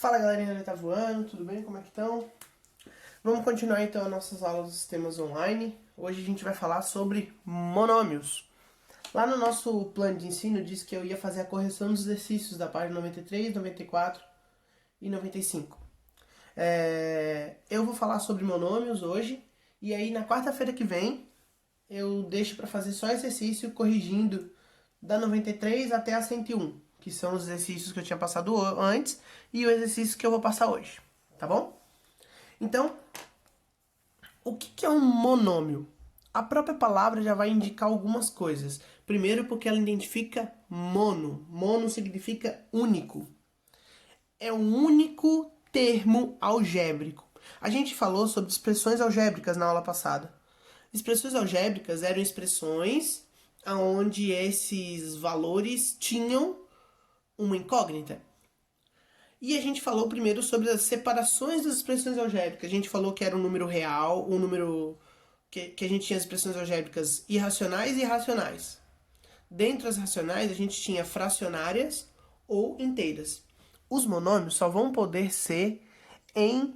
Fala galerinha, tá voando, tudo bem? Como é que estão? Vamos continuar então as nossas aulas de sistemas online. Hoje a gente vai falar sobre monômios. Lá no nosso plano de ensino disse que eu ia fazer a correção dos exercícios da página 93, 94 e 95. Eu vou falar sobre monômios hoje e aí na quarta-feira que vem eu deixo para fazer só exercício corrigindo da 93 até a 101, que são os exercícios que eu tinha passado antes e o exercício que eu vou passar hoje, tá bom? Então, o que é um monômio? A própria palavra já vai indicar algumas coisas. Primeiro, porque ela identifica mono. Mono significa único. É um único termo algébrico. A gente falou sobre expressões algébricas na aula passada. Expressões algébricas eram expressões onde esses valores tinham uma incógnita. E a gente falou primeiro sobre as separações das expressões algébricas. A gente falou que era um número real, um número que a gente tinha as expressões algébricas irracionais e racionais. Dentro das racionais, a gente tinha fracionárias ou inteiras. Os monômios só vão poder ser em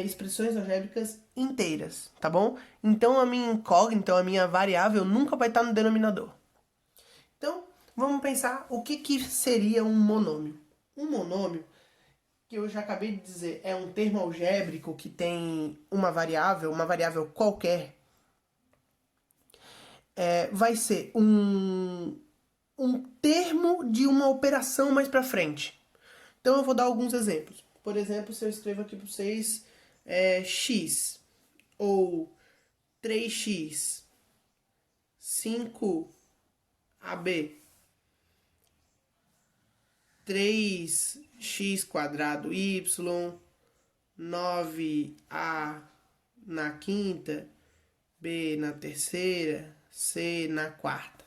expressões algébricas inteiras, tá bom? Então a minha incógnita, a minha variável, nunca vai estar no denominador. Então, vamos pensar o que seria um monômio. Um monômio, que eu já acabei de dizer, é um termo algébrico que tem uma variável qualquer, vai ser um termo de uma operação mais para frente. Então eu vou dar alguns exemplos. Por exemplo, se eu escrevo aqui para vocês x ou 3x, 5ab, 3x quadrado y, 9a na quinta, b na terceira, c na quarta.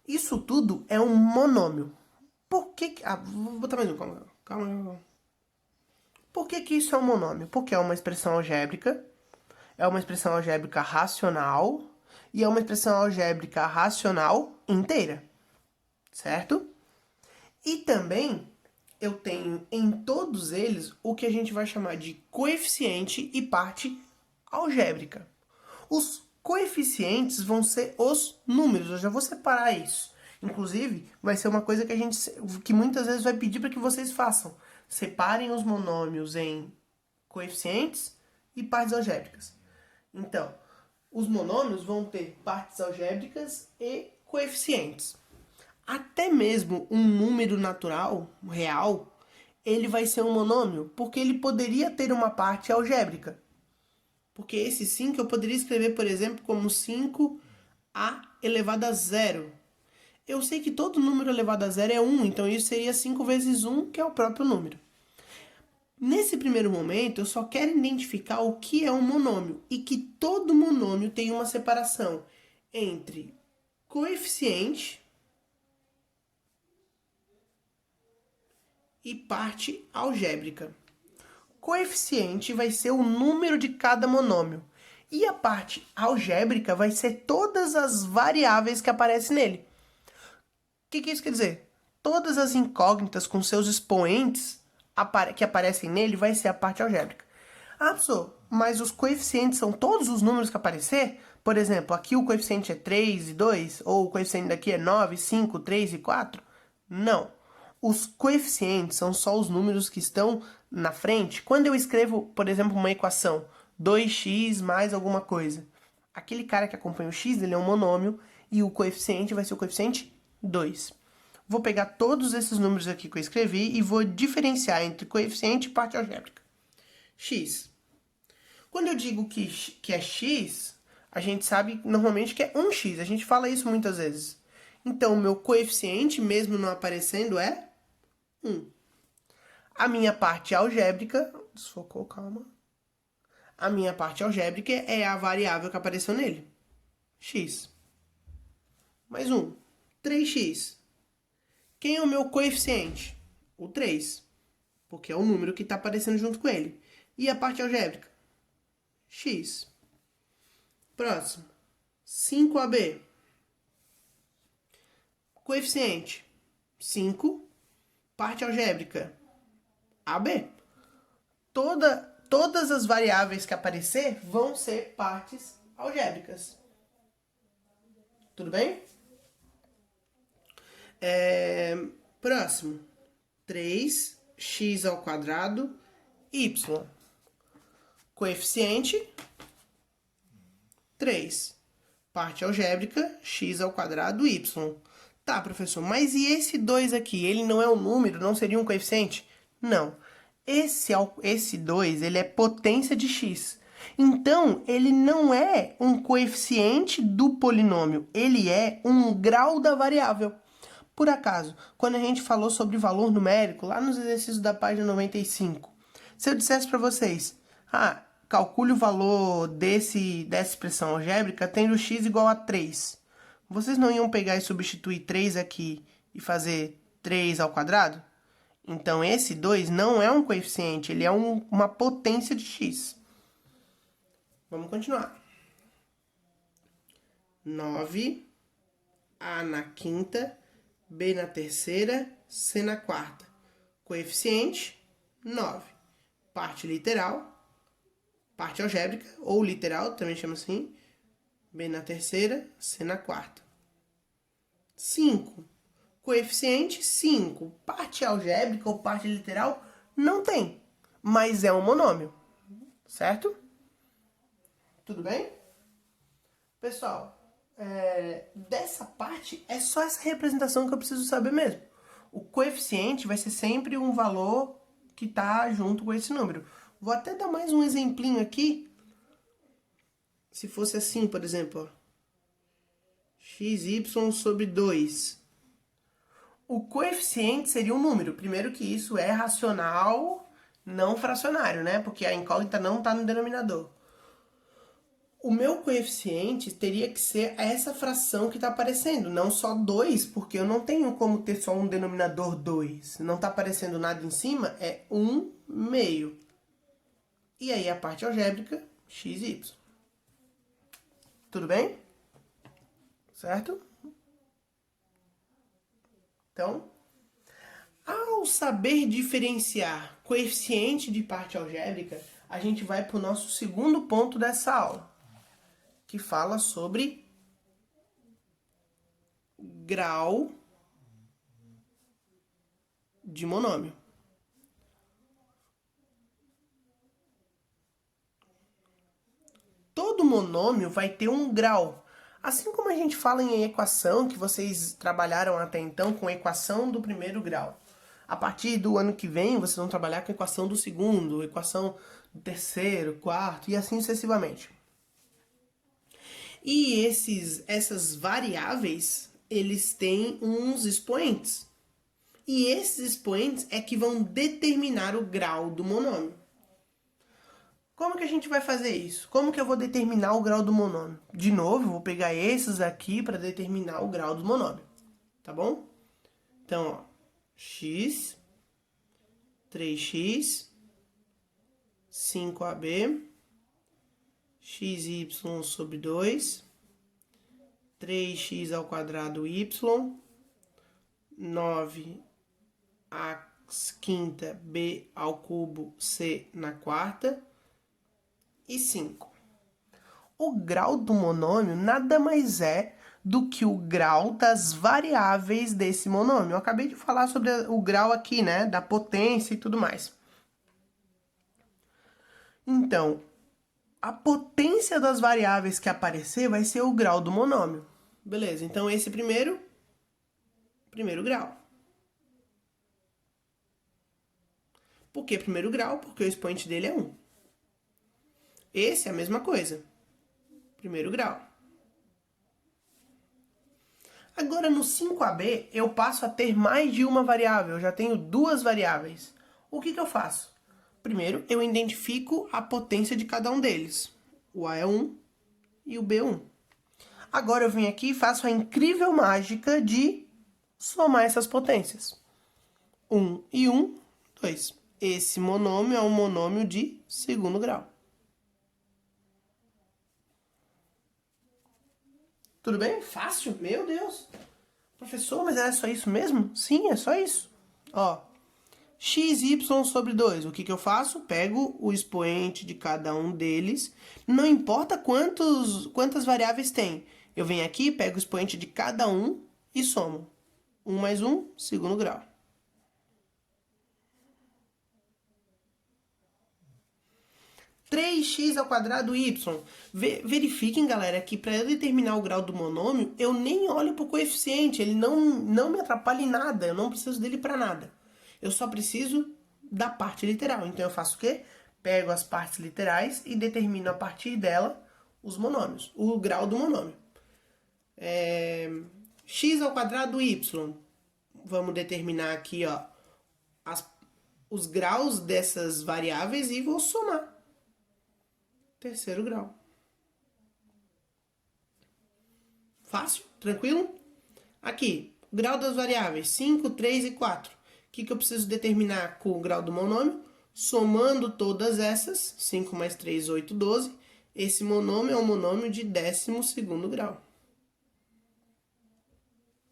Isso tudo é um monômio. Por que... vou botar mais um, calma. Por que isso é um monômio? Porque é uma expressão algébrica, é uma expressão algébrica racional e é uma expressão algébrica racional inteira, certo? E também eu tenho em todos eles o que a gente vai chamar de coeficiente e parte algébrica. Os coeficientes vão ser os números, eu já vou separar isso. Inclusive, vai ser uma coisa que muitas vezes vai pedir para que vocês façam. Separem os monômios em coeficientes e partes algébricas. Então, os monômios vão ter partes algébricas e coeficientes. Até mesmo um número natural, real, ele vai ser um monômio, porque ele poderia ter uma parte algébrica. Porque esse 5 eu poderia escrever, por exemplo, como 5a elevado a 0. Eu sei que todo número elevado a 0 é 1, então isso seria 5 vezes 1, que é o próprio número. Nesse primeiro momento, eu só quero identificar o que é um monômio e que todo monômio tem uma separação entre coeficiente e parte algébrica. Coeficiente vai ser o número de cada monômio e a parte algébrica vai ser todas as variáveis que aparecem nele. O que isso quer dizer? Todas as incógnitas com seus expoentes que aparecem nele vai ser a parte algébrica. Ah, professor, mas os coeficientes são todos os números que aparecer? Por exemplo, aqui o coeficiente é 3 e 2, ou o coeficiente daqui é 9, 5, 3 e 4? Não. Os coeficientes são só os números que estão na frente. Quando eu escrevo, por exemplo, uma equação, 2x mais alguma coisa, aquele cara que acompanha o x, ele é um monômio, e o coeficiente vai ser o coeficiente 2. Vou pegar todos esses números aqui que eu escrevi e vou diferenciar entre coeficiente e parte algébrica. X. Quando eu digo que é x, a gente sabe normalmente que é 1x. A gente fala isso muitas vezes. Então, o meu coeficiente, mesmo não aparecendo, é 1. A minha parte algébrica... Desfocou, calma. A minha parte algébrica é a variável que apareceu nele. X. Mais 1. 3x. Quem é o meu coeficiente? O 3. Porque é o número que está aparecendo junto com ele. E a parte algébrica? X. Próximo. 5ab. Coeficiente? 5. Parte algébrica? AB. Todas as variáveis que aparecer vão ser partes algébricas. Tudo bem? Próximo. 3x ao quadrado y. Coeficiente 3. Parte algébrica x ao quadrado y. Tá, professor, mas e esse 2 aqui? Ele não é um número? Não seria um coeficiente? Não. Esse 2, ele é potência de x. Então, ele não é um coeficiente do polinômio. Ele é um grau da variável. Por acaso, quando a gente falou sobre valor numérico, lá nos exercícios da página 95, se eu dissesse para vocês, calcule o valor dessa expressão algébrica tendo x igual a 3. Vocês não iam pegar e substituir 3 aqui e fazer 3 ao quadrado? Então, esse 2 não é um coeficiente, ele é uma potência de x. Vamos continuar. 9, A na quinta, B na terceira, C na quarta. Coeficiente, 9. Parte literal, parte algébrica, ou literal, também chama assim. B na terceira, C na quarta. 5. Coeficiente, 5. Parte algébrica ou parte literal, não tem. Mas é um monômio. Certo? Tudo bem? Pessoal, dessa parte, é só essa representação que eu preciso saber mesmo. O coeficiente vai ser sempre um valor que está junto com esse número. Vou até dar mais um exemplinho aqui. Se fosse assim, por exemplo, xy sobre 2. O coeficiente seria um número. Primeiro que isso é racional, não fracionário, né? Porque a incógnita não está no denominador. O meu coeficiente teria que ser essa fração que está aparecendo, não só 2, porque eu não tenho como ter só um denominador 2. Não está aparecendo nada em cima, é 1/2. E aí a parte algébrica, xy. Tudo bem? Certo? Então, ao saber diferenciar coeficiente de parte algébrica, a gente vai para o nosso segundo ponto dessa aula, que fala sobre grau de monômio. Todo monômio vai ter um grau. Assim como a gente fala em equação, que vocês trabalharam até então com equação do primeiro grau. A partir do ano que vem, vocês vão trabalhar com equação do segundo, equação do terceiro, quarto e assim sucessivamente. E essas variáveis, eles têm uns expoentes. E esses expoentes é que vão determinar o grau do monômio. Como que a gente vai fazer isso? Como que eu vou determinar o grau do monômio? De novo, eu vou pegar esses aqui para determinar o grau do monômio. Tá bom? Então, ó, x, 3x, 5ab, xy sobre 2, 3x ao quadrado y, 9 a quinta b ao cubo c na quarta e 5. O grau do monômio nada mais é do que o grau das variáveis desse monômio. Eu acabei de falar sobre o grau aqui, né, da potência e tudo mais. Então, a potência das variáveis que aparecer vai ser o grau do monômio. Beleza, então esse primeiro grau. Por que primeiro grau? Porque o expoente dele é 1. Esse é a mesma coisa. Primeiro grau. Agora, no 5AB, eu passo a ter mais de uma variável. Eu já tenho duas variáveis. O que eu faço? Primeiro, eu identifico a potência de cada um deles. O A é 1 e o B é 1. Agora eu venho aqui e faço a incrível mágica de somar essas potências. 1 e 1, 2. Esse monômio é um monômio de segundo grau. Tudo bem? Fácil? Meu Deus! Professor, mas é só isso mesmo? Sim, é só isso. Ó, xy sobre 2. O que que eu faço? Pego o expoente de cada um deles. Não importa quantas variáveis tem. Eu venho aqui, pego o expoente de cada um e somo. 1 mais 1, segundo grau. (3x²y). Verifiquem, galera, que para eu determinar o grau do monômio, eu nem olho para o coeficiente. Ele não me atrapalha em nada. Eu não preciso dele para nada. Eu só preciso da parte literal. Então eu faço o quê? Pego as partes literais e determino a partir dela os monômios, o grau do monômio. (x²y). Vamos determinar aqui, ó, os graus dessas variáveis e vou somar. Terceiro grau. Fácil? Tranquilo? Aqui, o grau das variáveis 5, 3 e 4. O que eu preciso determinar com o grau do monômio? Somando todas essas, 5 mais 3, 8, 12. Esse monômio é um monômio de 12º grau.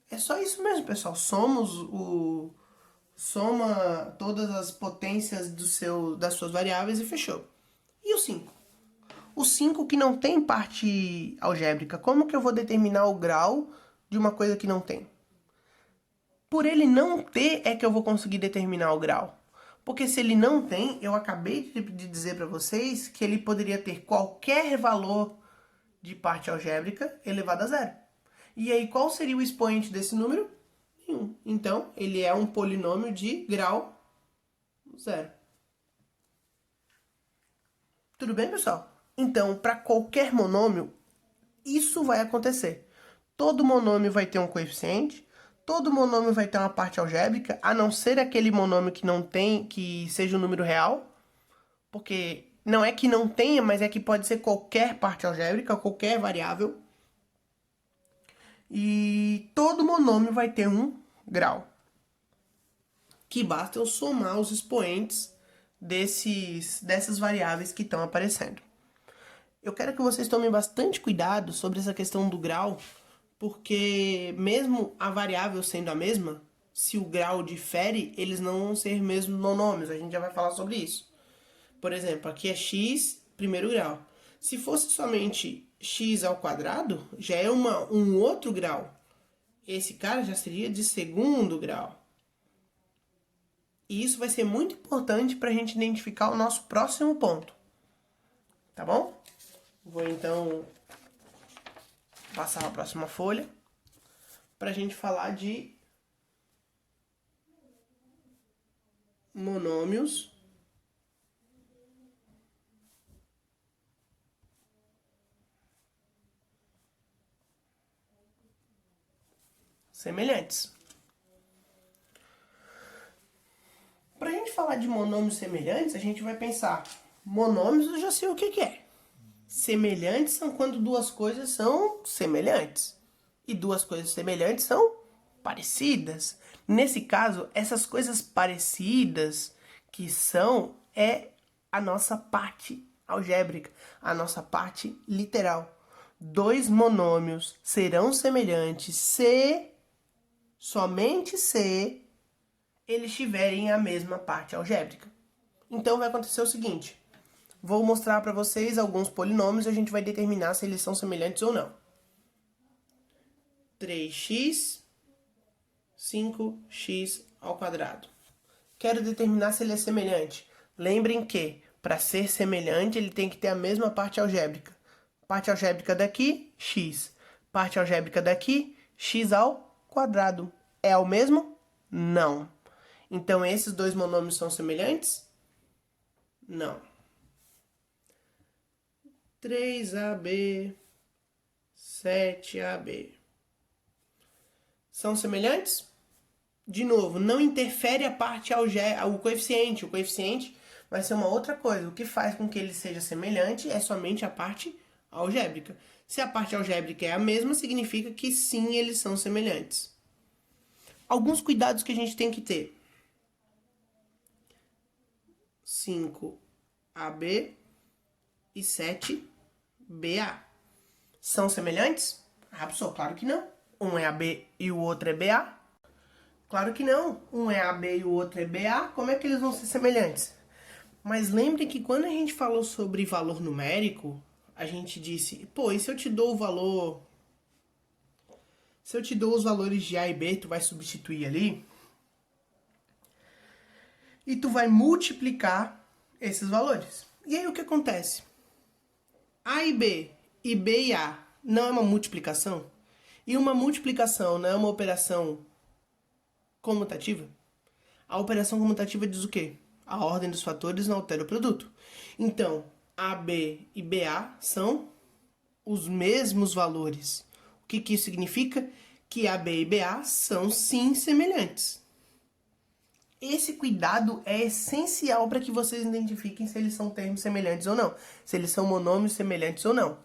É só isso mesmo, pessoal. Soma todas as potências das suas variáveis e fechou. E o 5? O 5 que não tem parte algébrica, como que eu vou determinar o grau de uma coisa que não tem? Por ele não ter é que eu vou conseguir determinar o grau. Porque se ele não tem, eu acabei de dizer para vocês que ele poderia ter qualquer valor de parte algébrica elevado a zero. E aí, qual seria o expoente desse número? Nenhum. Então, ele é um polinômio de grau zero. Tudo bem, pessoal? Então, para qualquer monômio, isso vai acontecer. Todo monômio vai ter um coeficiente, todo monômio vai ter uma parte algébrica, a não ser aquele monômio que não tem, que seja um número real, porque não é que não tenha, mas é que pode ser qualquer parte algébrica, qualquer variável. E todo monômio vai ter um grau, que basta eu somar os expoentes dessas variáveis que estão aparecendo. Eu quero que vocês tomem bastante cuidado sobre essa questão do grau, porque mesmo a variável sendo a mesma, se o grau difere, eles não vão ser mesmo monômios. A gente já vai falar sobre isso. Por exemplo, aqui é x primeiro grau. Se fosse somente x², já é um outro grau. Esse cara já seria de segundo grau. E isso vai ser muito importante para a gente identificar o nosso próximo ponto. Tá bom? Vou então passar a próxima folha para a gente falar de monômios semelhantes. Para a gente falar de monômios semelhantes, a gente vai pensar, monômios eu já sei o que é. Semelhantes são quando duas coisas são semelhantes. E duas coisas semelhantes são parecidas. Nesse caso, essas coisas parecidas que são é a nossa parte algébrica, a nossa parte literal. Dois monômios serão semelhantes somente se eles tiverem a mesma parte algébrica. Então vai acontecer o seguinte. Vou mostrar para vocês alguns polinômios e a gente vai determinar se eles são semelhantes ou não. 3x, 5x². Quero determinar se ele é semelhante. Lembrem que, para ser semelhante, ele tem que ter a mesma parte algébrica. Parte algébrica daqui, x. Parte algébrica daqui, x². É o mesmo? Não. Então, esses dois monômios são semelhantes? Não. 3AB, 7AB. São semelhantes? De novo, não interfere a parte o coeficiente. O coeficiente vai ser uma outra coisa. O que faz com que ele seja semelhante é somente a parte algébrica. Se a parte algébrica é a mesma, significa que sim, eles são semelhantes. Alguns cuidados que a gente tem que ter. 5AB e 7BA. São semelhantes? Ah, pessoal, claro que não. Um é AB e o outro é BA. Claro que não. Um é AB e o outro é BA. Como é que eles vão ser semelhantes? Mas lembre que quando a gente falou sobre valor numérico, a gente disse, pô, e se eu te dou o valor... Se eu te dou os valores de A e B, tu vai substituir ali e tu vai multiplicar esses valores. E aí o que acontece? A e B e A não é uma multiplicação? E uma multiplicação não é uma operação comutativa? A operação comutativa diz o quê? A ordem dos fatores não altera o produto. Então, AB e BA são os mesmos valores. O que isso significa? Que AB e BA são sim semelhantes. Esse cuidado é essencial para que vocês identifiquem se eles são termos semelhantes ou não. Se eles são monômios semelhantes ou não.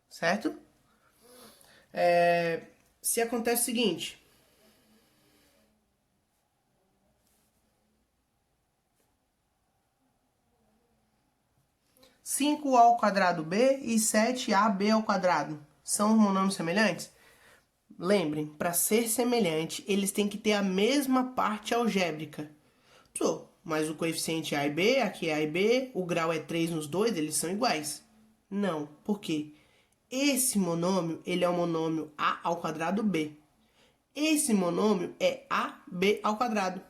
Certo? Se acontece o seguinte... 5a ao quadrado b e 7ab ao quadrado são monômios semelhantes? Lembrem, para ser semelhante, eles têm que ter a mesma parte algébrica. Mas o coeficiente a e b, aqui é a e b, o grau é 3 nos dois, eles são iguais. Não, por quê? Esse monômio, ele é o monômio a ao quadrado b. Esse monômio é ab ao quadrado.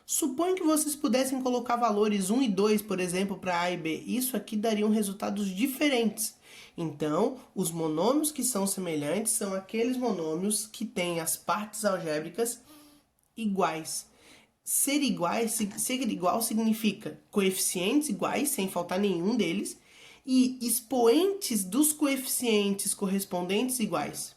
Suponho que vocês pudessem colocar valores 1 e 2, por exemplo, para A e B. Isso aqui daria resultados diferentes. Então, os monômios que são semelhantes são aqueles monômios que têm as partes algébricas iguais. Ser igual significa coeficientes iguais, sem faltar nenhum deles, e expoentes dos coeficientes correspondentes iguais.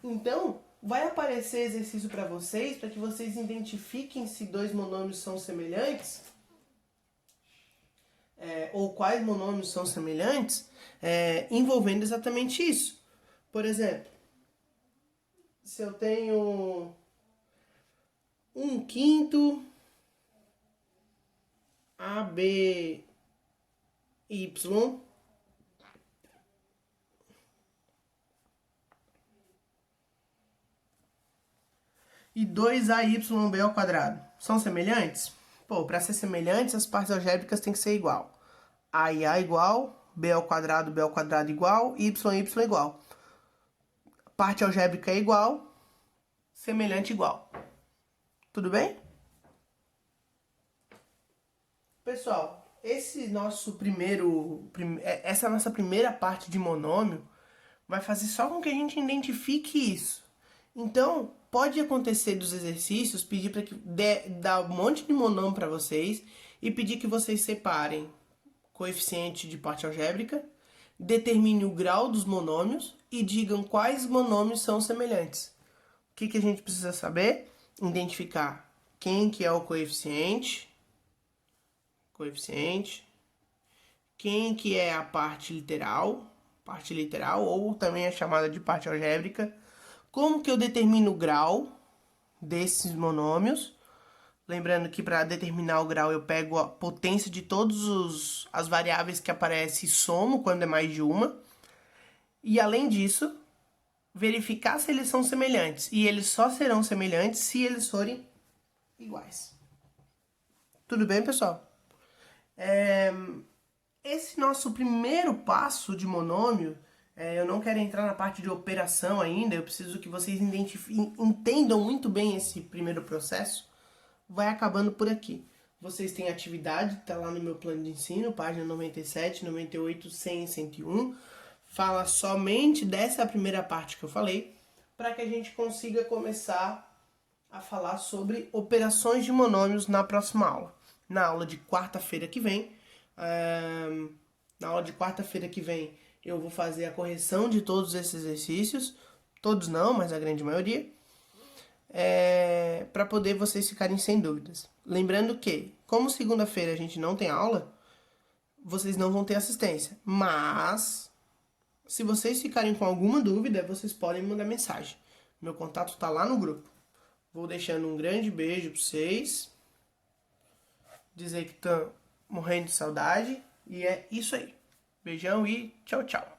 Então, vai aparecer exercício para vocês que vocês identifiquem se dois monômios são semelhantes, ou quais monômios são semelhantes, envolvendo exatamente isso. Por exemplo, se eu tenho 1/5 AB y e 2AYB ao quadrado são semelhantes? Pô, para ser semelhantes, as partes algébricas têm que ser igual. A e A igual, B ao quadrado igual, Y igual. Parte algébrica é igual, semelhante igual. Tudo bem? Pessoal, essa nossa primeira parte de monômio vai fazer só com que a gente identifique isso. Então, pode acontecer dos exercícios, pedir para que dá um monte de monômio para vocês e pedir que vocês separem coeficiente de parte algébrica, determine o grau dos monômios e digam quais monômios são semelhantes. O que a gente precisa saber? Identificar quem que é o coeficiente, quem que é a parte literal, ou também é chamada de parte algébrica. Como que eu determino o grau desses monômios? Lembrando que para determinar o grau eu pego a potência de todas as variáveis que aparecem e somo quando é mais de uma. E além disso, verificar se eles são semelhantes. E eles só serão semelhantes se eles forem iguais. Tudo bem, pessoal? Esse nosso primeiro passo de monômio, eu não quero entrar na parte de operação ainda, eu preciso que vocês entendam muito bem esse primeiro processo, vai acabando por aqui. Vocês têm atividade, está lá no meu plano de ensino, página 97, 98, 100 e 101, fala somente dessa primeira parte que eu falei, para que a gente consiga começar a falar sobre operações de monômios na próxima aula. Na aula de quarta-feira que vem, eu vou fazer a correção de todos esses exercícios, todos não, mas a grande maioria, para poder vocês ficarem sem dúvidas. Lembrando que, como segunda-feira a gente não tem aula, vocês não vão ter assistência, mas se vocês ficarem com alguma dúvida, vocês podem me mandar mensagem. Meu contato está lá no grupo. Vou deixando um grande beijo para vocês, dizer que estão morrendo de saudade, e é isso aí. Beijão e tchau, tchau.